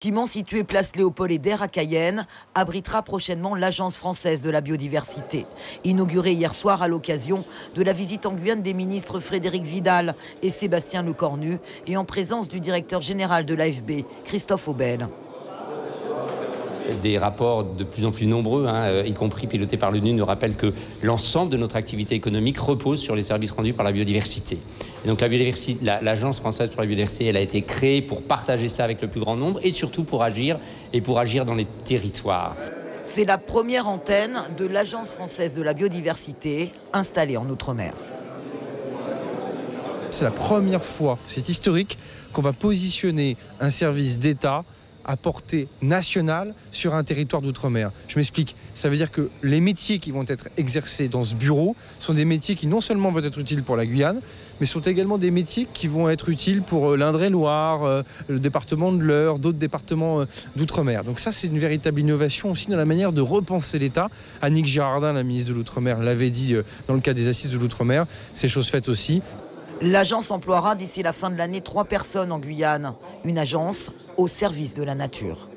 Bâtiment situé place Léopold-Hédère à Cayenne abritera prochainement l'Agence française de la biodiversité. Inauguré hier soir à l'occasion de la visite en Guyane des ministres Frédérique Vidal et Sébastien Lecornu et en présence du directeur général de l'AFB, Christophe Aubel. Des rapports de plus en plus nombreux, y compris pilotés par l'ONU, nous rappellent que l'ensemble de notre activité économique repose sur les services rendus par la biodiversité. Et donc l'Agence française pour la biodiversité, elle a été créée pour partager ça avec le plus grand nombre et surtout pour agir dans les territoires. C'est la première antenne de l'Agence française de la biodiversité installée en Outre-mer. C'est la première fois, c'est historique, qu'on va positionner un service d'État à portée nationale sur un territoire d'outre-mer. Je m'explique, ça veut dire que les métiers qui vont être exercés dans ce bureau sont des métiers qui non seulement vont être utiles pour la Guyane, mais sont également des métiers qui vont être utiles pour l'Indre-et-Loire, le département de l'Eure, d'autres départements d'outre-mer. Donc ça, c'est une véritable innovation aussi dans la manière de repenser l'État. Annick Girardin, la ministre de l'Outre-mer, l'avait dit dans le cadre des Assises de l'Outre-mer. C'est chose faite aussi. L'agence emploiera d'ici la fin de l'année 3 personnes en Guyane. Une agence au service de la nature.